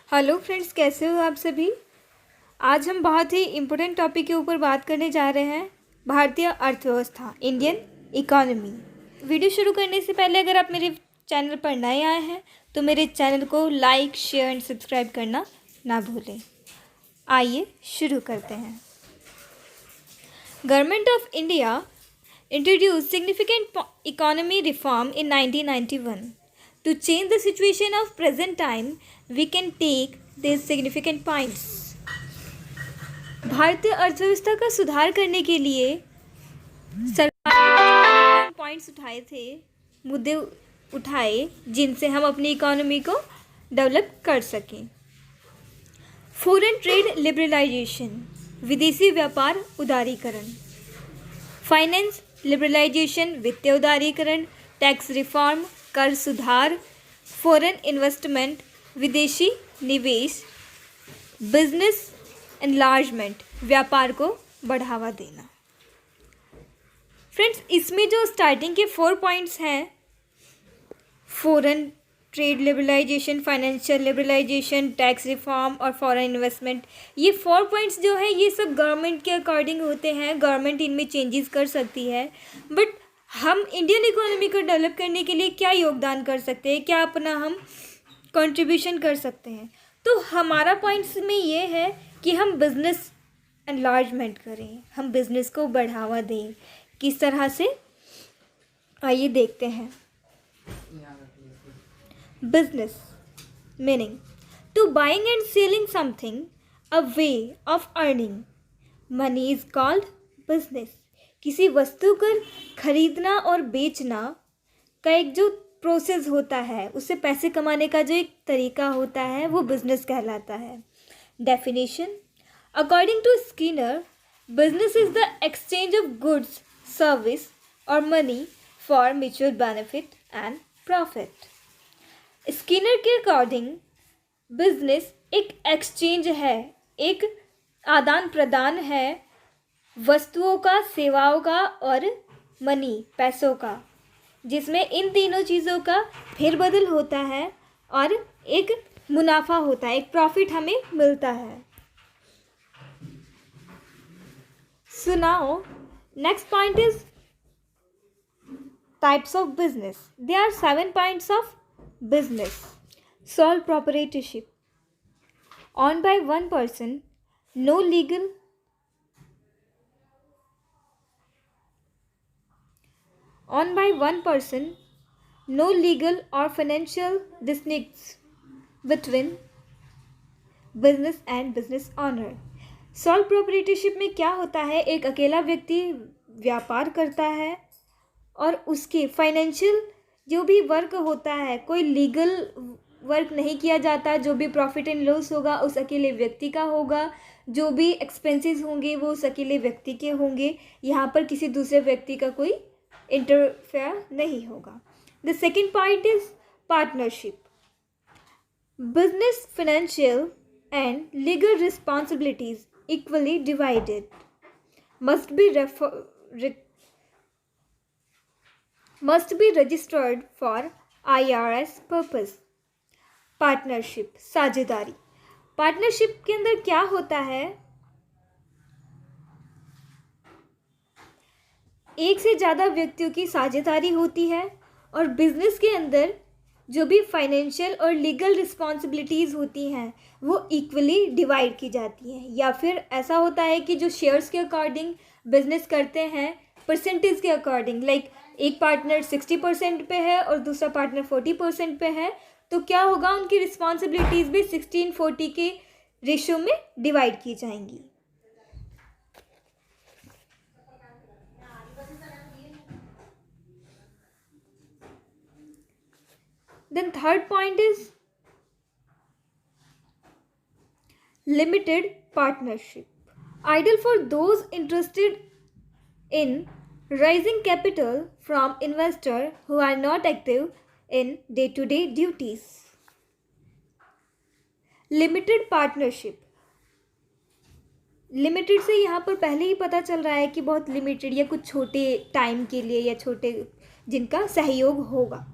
Hello friends, कैसे हो आप सभी। आज हम बहुत ही इम्पोर्टेंट टॉपिक के ऊपर बात करने जा रहे हैं, भारतीय अर्थव्यवस्था, इंडियन इकोनॉमी। वीडियो शुरू करने से पहले अगर आप मेरे चैनल पर नए आए हैं तो मेरे चैनल को लाइक, शेयर एंड सब्सक्राइब करना ना भूलें। आइए शुरू करते हैं। Government of India introduced significant economy reform in 1991. To change the situation of present time, we can take these significant points. भारतीय अर्थव्यवस्था का सुधार करने के लिए सरकार ने पॉइंट्स उठाए थे, मुद्दे उठाए जिनसे हम अपनी इकोनॉमी को डेवलप कर सकें। फॉरेन ट्रेड लिबरलाइजेशन, विदेशी व्यापार उदारीकरण। फाइनेंस लिबरलाइजेशन, वित्तीय उदारीकरण। टैक्स रिफॉर्म, कर सुधार। फॉरेन इन्वेस्टमेंट, विदेशी निवेश। बिजनेस एनलार्जमेंट, व्यापार को बढ़ावा देना। फ्रेंड्स, इसमें जो स्टार्टिंग के 4 पॉइंट्स हैं, foreign trade liberalisation, financial liberalisation, tax reform और फॉरेन इन्वेस्टमेंट, ये 4 पॉइंट्स जो है ये सब गवर्नमेंट के अकॉर्डिंग होते हैं। गवर्नमेंट इनमें चेंजेस कर सकती है, बट हम इंडियन इकोनॉमी को डेवलप करने के लिए क्या योगदान कर सकते हैं, क्या अपना हम कंट्रीब्यूशन कर सकते हैं। तो हमारा पॉइंट्स में ये है कि हम बिजनेस एनलार्जमेंट करें, हम बिजनेस को बढ़ावा दें। किस तरह से, आइए देखते हैं। Business meaning to buying and selling something, a way of earning money is called business. किसी वस्तु को खरीदना और बेचना का एक जो प्रोसेस होता है, उससे पैसे कमाने का जो एक तरीका होता है, वो बिजनेस कहलाता है। Definition: According to Skinner, business is the exchange of goods, service or money for mutual benefit and profit. Skinner के अकॉर्डिंग बिजनेस एक एक्सचेंज है, एक आदान प्रदान है वस्तुओं का, सेवाओं का और मनी, पैसों का, जिसमें इन तीनों चीज़ों का फेरबदल होता है और एक मुनाफा होता है, एक प्रॉफिट हमें मिलता है। So now next point is types of business. There are 7 points of business. Sole proprietorship, owned by one person, no legal or financial disputes between business and business owner. Sole proprietorship में क्या होता है, एक अकेला व्यक्ति व्यापार करता है और उसके फाइनेंशियल जो भी वर्क होता है, कोई लीगल वर्क नहीं किया जाता। जो भी प्रॉफिट एंड लॉस होगा उस अकेले व्यक्ति का होगा, जो भी एक्सपेंसेस होंगे वो उस अकेले व्यक्ति के होंगे। यहाँ पर किसी दूसरे व्यक्ति का कोई इंटरफेयर नहीं होगा। The second point is partnership. Business financial and legal responsibilities equally divided, must be registered for IRS purpose. Partnership, साझेदारी। पार्टनरशिप के अंदर क्या होता है, एक से ज़्यादा व्यक्तियों की साझेदारी होती है और बिजनेस के अंदर जो भी फाइनेंशियल और लीगल रिस्पॉन्सिबिलिटीज़ होती हैं वो इक्वली डिवाइड की जाती हैं। या फिर ऐसा होता है कि जो शेयर्स के अकॉर्डिंग बिजनेस करते हैं, परसेंटेज के अकॉर्डिंग, लाइक एक पार्टनर 60% पे है और दूसरा पार्टनर 40% पे है, तो क्या होगा, उनकी रिस्पॉन्सिबिलिटीज़ भी 16-40 के रेशियो में डिवाइड की जाएंगी। Then third point is limited partnership, ideal for those interested in raising capital from investor who are not active in day-to-day duties. Limited partnership, limited से यहाँ पर पहले ही पता चल रहा है कि बहुत लिमिटेड या कुछ छोटे टाइम के लिए या छोटे जिनका सहयोग होगा।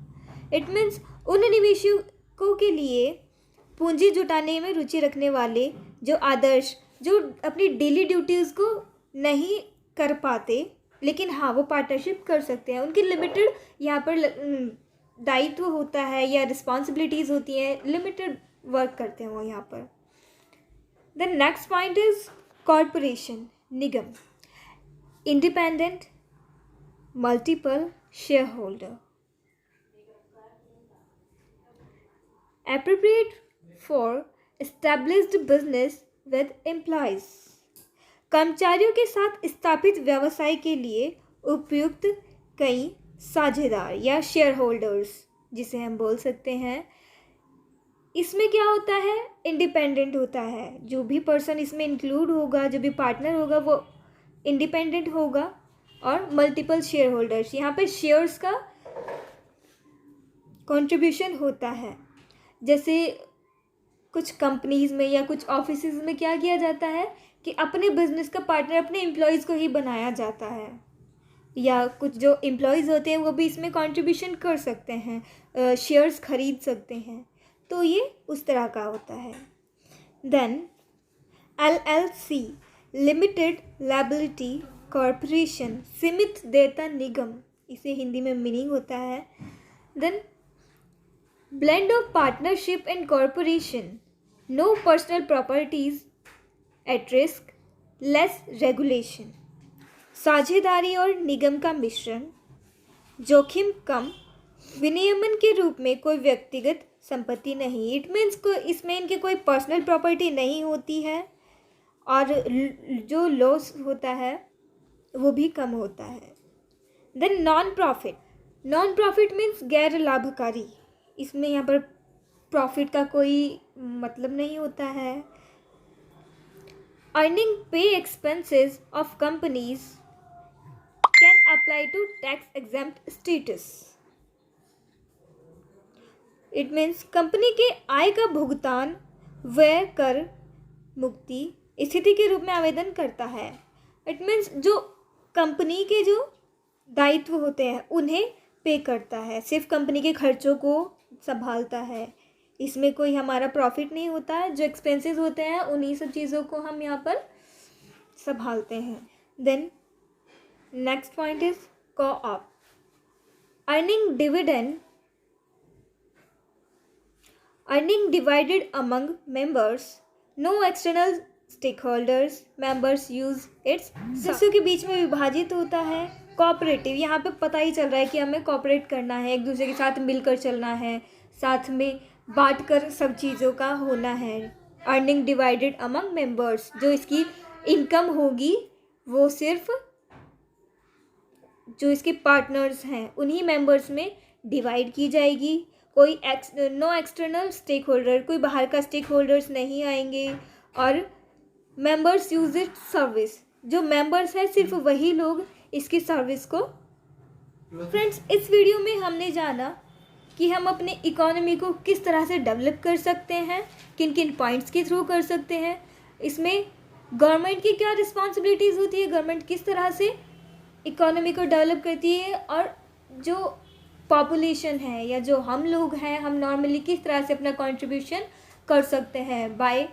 इट मीन्स उन निवेशकों के लिए पूंजी जुटाने में रुचि रखने वाले जो आदर्श जो अपनी डेली ड्यूटीज़ को नहीं कर पाते, लेकिन हाँ वो पार्टनरशिप कर सकते हैं, उनकी लिमिटेड यहाँ पर दायित्व होता है या रिस्पॉन्सिबिलिटीज़ होती हैं, लिमिटेड वर्क करते हैं वो यहाँ पर। The next point is corporation, Nigam, independent, multiple share holder, appropriate for established business with employees, कर्मचारियों के साथ स्थापित व्यवसाय के लिए उपयुक्त कई साझेदार या शेयर होल्डर्स जिसे हम बोल सकते हैं। इसमें क्या होता है, इंडिपेंडेंट होता है, जो भी पर्सन इसमें इंक्लूड होगा, जो भी पार्टनर होगा वो इंडिपेंडेंट होगा, और मल्टीपल शेयर होल्डर्स, यहाँ पे शेयर्स का कंट्रीब्यूशन होता है। जैसे कुछ कंपनीज में या कुछ ऑफिसेज में क्या किया जाता है कि अपने बिजनेस का पार्टनर अपने एम्प्लॉयज़ को ही बनाया जाता है, या कुछ जो एम्प्लॉयज़ होते हैं वो भी इसमें कंट्रीब्यूशन कर सकते हैं, शेयर्स खरीद सकते हैं, तो ये उस तरह का होता है। Then LLC, limited liability corporation, सीमित देयता निगम, इसे हिंदी में मीनिंग होता है। Then blend of partnership and corporation, no personal properties at risk, less regulation, साझेदारी और निगम का मिश्रण, जोखिम कम, विनियमन के रूप में कोई व्यक्तिगत संपत्ति नहीं, इट मीन्स को इसमें इनके कोई पर्सनल प्रॉपर्टी नहीं होती है, और जो लॉस होता है वो भी कम होता है। देन नॉन प्रॉफिट मीन्स गैर लाभकारी, इसमें यहाँ पर प्रॉफिट का कोई मतलब नहीं होता है। अर्निंग पे expenses of companies can apply to tax exempt status, it means company के आय का भुगतान व्यय कर मुक्ति स्थिति के रूप में आवेदन करता है। इट मीन्स जो कंपनी के जो दायित्व होते हैं उन्हें पे करता है, सिर्फ कंपनी के खर्चों को संभालता है, इसमें कोई हमारा प्रॉफिट नहीं होता है, जो एक्सपेंसेस होते हैं उन्हीं सब चीज़ों को हम यहाँ पर संभालते हैं। Then next point is co-op, earning divided among members, no external stakeholders, members use its, सदस्यों के बीच में विभाजित होता है। कोऑपरेटिव, यहाँ पे पता ही चल रहा है कि हमें कोऑपरेट करना है, एक दूसरे के साथ मिलकर चलना है, साथ में बांटकर सब चीज़ों का होना है। अर्निंग डिवाइडेड अमंग मेंबर्स, जो इसकी इनकम होगी वो सिर्फ जो इसके पार्टनर्स हैं उन्हीं मेंबर्स में डिवाइड की जाएगी। कोई नो एक्सटर्नल स्टेक होल्डर, कोई बाहर का स्टेक होल्डर्स नहीं आएंगे। और मेंबर्स यूज इट सर्विस, जो मेंबर्स हैं सिर्फ वही लोग इसकी सर्विस को। फ्रेंड्स, इस वीडियो में हमने जाना कि हम अपने इकोनॉमी को किस तरह से डेवलप कर सकते हैं, किन किन पॉइंट्स के थ्रू कर सकते हैं, इसमें गवर्नमेंट की क्या रिस्पॉन्सिबिलिटीज़ होती है, गवर्नमेंट किस तरह से इकोनॉमी को डेवलप करती है, और जो पॉपुलेशन है या जो हम लोग हैं हम नॉर्मली किस तरह से अपना कंट्रीब्यूशन कर सकते हैं बाय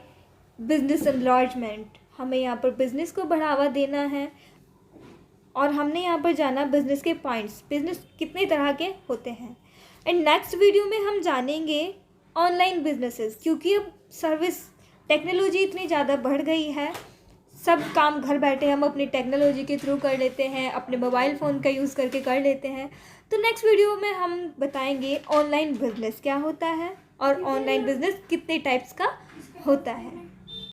बिजनेस एनलार्जमेंट। हमें यहाँ पर बिज़नेस को बढ़ावा देना है, और हमने यहाँ पर जाना बिज़नेस के पॉइंट्स, बिज़नेस कितने तरह के होते हैं। एंड नेक्स्ट वीडियो में हम जानेंगे ऑनलाइन बिजनेसेस, क्योंकि अब सर्विस टेक्नोलॉजी इतनी ज़्यादा बढ़ गई है, सब काम घर बैठे हम अपनी टेक्नोलॉजी के थ्रू कर लेते हैं, अपने मोबाइल फ़ोन का यूज़ करके कर लेते हैं। तो नेक्स्ट वीडियो में हम बताएंगे ऑनलाइन बिजनेस क्या होता है और ऑनलाइन बिजनेस कितने टाइप्स का होता है।